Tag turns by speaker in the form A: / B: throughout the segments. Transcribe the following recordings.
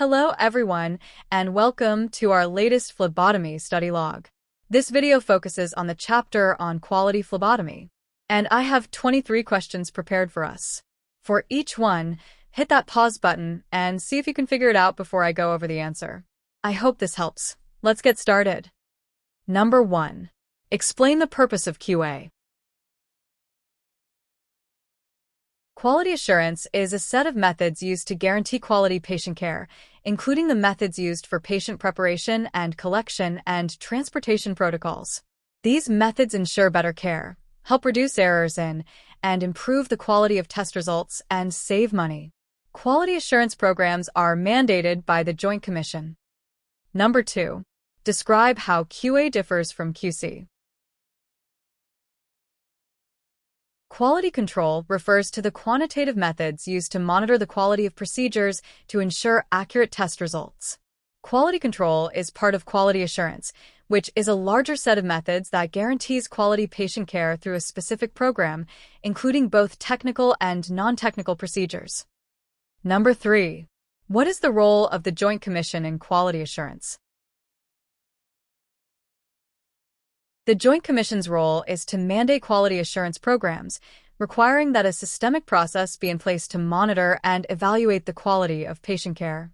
A: Hello everyone, and welcome to our latest phlebotomy study log. This video focuses on the chapter on quality phlebotomy, and I have 23 questions prepared for us. For each one, hit that pause button and see if you can figure it out before I go over the answer. I hope this helps. Let's get started. Number 1. Explain the purpose of QA. Quality assurance is a set of methods used to guarantee quality patient care, including the methods used for patient preparation and collection and transportation protocols. These methods ensure better care, help reduce errors in, and improve the quality of test results and save money. Quality assurance programs are mandated by the Joint Commission. Number 2. Describe how QA differs from QC. Quality control refers to the quantitative methods used to monitor the quality of procedures to ensure accurate test results. Quality control is part of quality assurance, which is a larger set of methods that guarantees quality patient care through a specific program, including both technical and non-technical procedures. Number 3. What is the role of the Joint Commission in quality assurance? The Joint Commission's role is to mandate quality assurance programs, requiring that a systemic process be in place to monitor and evaluate the quality of patient care.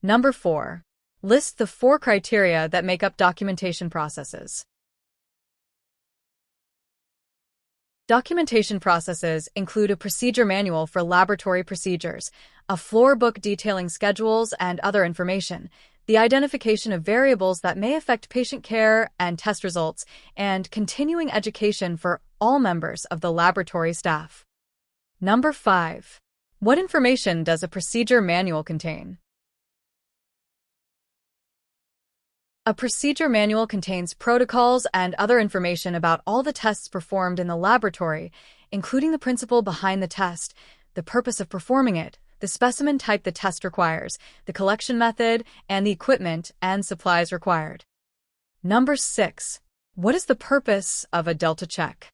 A: Number 4. List the 4 criteria that make up documentation processes. Documentation processes include a procedure manual for laboratory procedures, a floor book detailing schedules and other information, the identification of variables that may affect patient care and test results, and continuing education for all members of the laboratory staff. Number 5. What information does a procedure manual contain? A procedure manual contains protocols and other information about all the tests performed in the laboratory, including the principle behind the test, the purpose of performing it, the specimen type the test requires, the collection method, and the equipment and supplies required. Number 6. What is the purpose of a delta check?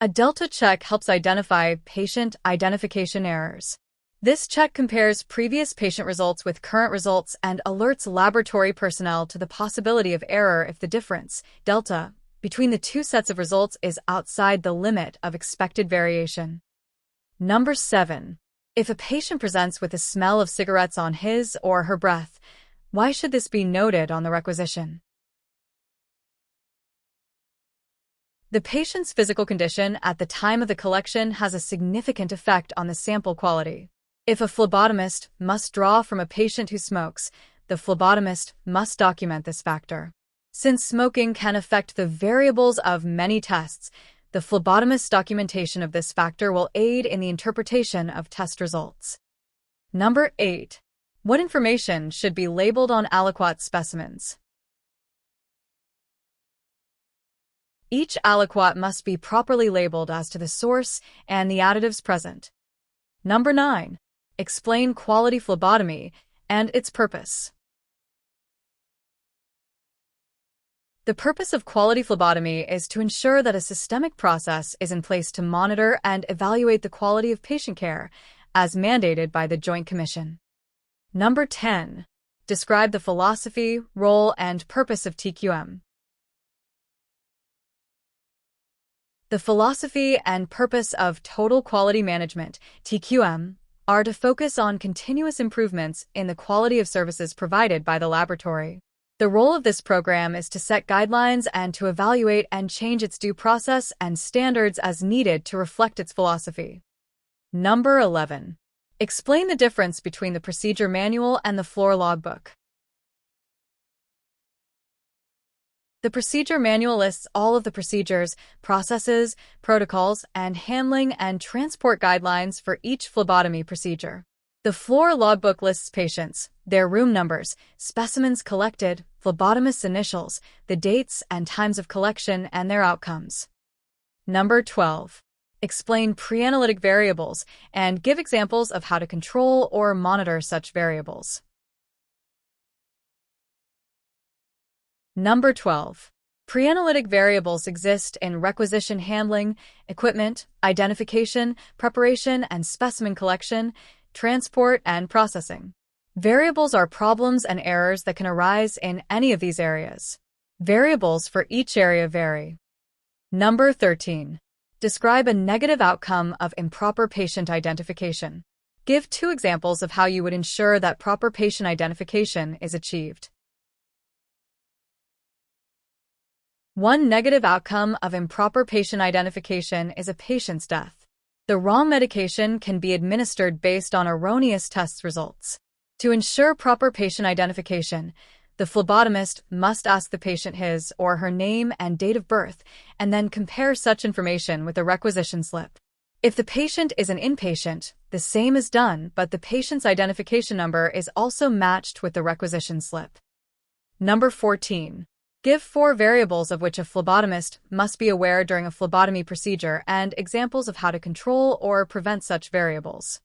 A: A delta check helps identify patient identification errors. This check compares previous patient results with current results and alerts laboratory personnel to the possibility of error if the difference, delta, between the two sets of results is outside the limit of expected variation. Number 7. If a patient presents with a smell of cigarettes on his or her breath, why should this be noted on the requisition? The patient's physical condition at the time of the collection has a significant effect on the sample quality. If a phlebotomist must draw from a patient who smokes, the phlebotomist must document this factor. Since smoking can affect the variables of many tests, the phlebotomist's documentation of this factor will aid in the interpretation of test results. Number 8. What information should be labeled on aliquot specimens? Each aliquot must be properly labeled as to the source and the additives present. Number 9. Explain quality phlebotomy and its purpose. The purpose of quality phlebotomy is to ensure that a systemic process is in place to monitor and evaluate the quality of patient care, as mandated by the Joint Commission. Number 10. Describe the philosophy, role, and purpose of TQM. The philosophy and purpose of Total Quality Management, TQM, are to focus on continuous improvements in the quality of services provided by the laboratory. The role of this program is to set guidelines and to evaluate and change its due process and standards as needed to reflect its philosophy. Number 11. Explain the difference between the procedure manual and the floor logbook. The procedure manual lists all of the procedures, processes, protocols, and handling and transport guidelines for each phlebotomy procedure. The floor logbook lists patients, their room numbers, specimens collected, phlebotomist's initials, the dates and times of collection, and their outcomes. Number 12. Explain pre-analytic variables and give examples of how to control or monitor such variables. Number 12. Pre-analytic variables exist in requisition handling, equipment, identification, preparation, and specimen collection, transport, and processing. Variables are problems and errors that can arise in any of these areas. Variables for each area vary. Number 13. Describe a negative outcome of improper patient identification. Give 2 examples of how you would ensure that proper patient identification is achieved. One negative outcome of improper patient identification is a patient's death. The wrong medication can be administered based on erroneous test results. To ensure proper patient identification, the phlebotomist must ask the patient his or her name and date of birth and then compare such information with the requisition slip. If the patient is an inpatient, the same is done, but the patient's identification number is also matched with the requisition slip. Number 14. Give 4 variables of which a phlebotomist must be aware during a phlebotomy procedure and examples of how to control or prevent such variables.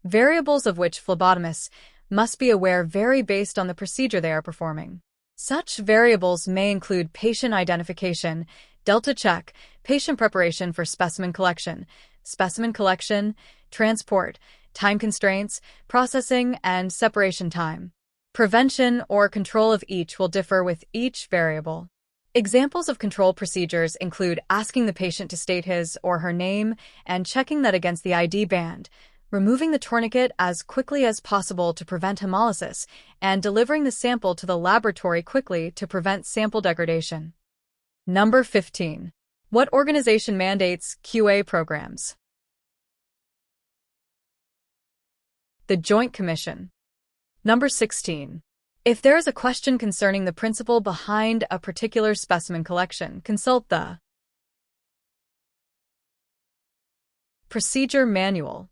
A: Variables of which phlebotomists must be aware vary based on the procedure they are performing. Such variables may include patient identification, delta check, patient preparation for specimen collection, transport, time constraints, processing, and separation time. Prevention or control of each will differ with each variable. Examples of control procedures include asking the patient to state his or her name and checking that against the ID band, removing the tourniquet as quickly as possible to prevent hemolysis, and delivering the sample to the laboratory quickly to prevent sample degradation. Number 15. What organization mandates QA programs? The Joint Commission. Number 16. If there is a question concerning the principle behind a particular specimen collection, consult the Procedure Manual.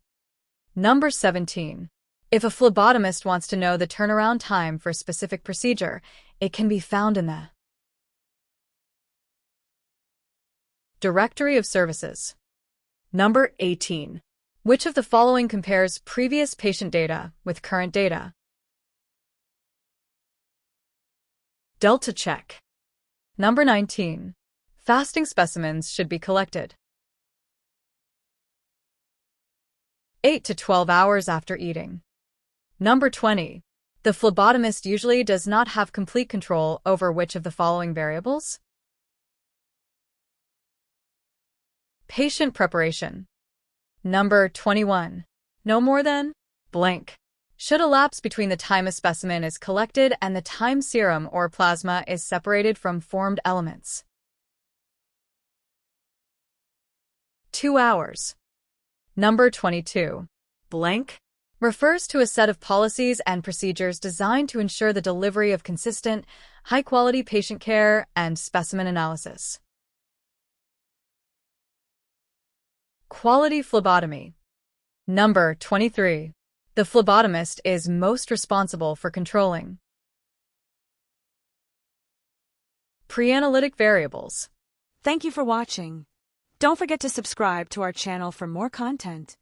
A: Number 17. If a phlebotomist wants to know the turnaround time for a specific procedure, it can be found in the Directory of Services. Number 18. Which of the following compares previous patient data with current data? Delta check. Number 19. Fasting specimens should be collected 8 to 12 hours after eating. Number 20. The phlebotomist usually does not have complete control over which of the following variables? Patient preparation. Number 21. No more than blank should elapse between the time a specimen is collected and the time serum or plasma is separated from formed elements. 2 hours. Number 22. Blank refers to a set of policies and procedures designed to ensure the delivery of consistent, high-quality patient care and specimen analysis. Quality phlebotomy. Number 23. The phlebotomist is most responsible for controlling pre-analytic variables.
B: Thank you for watching. Don't forget to subscribe to our channel for more content.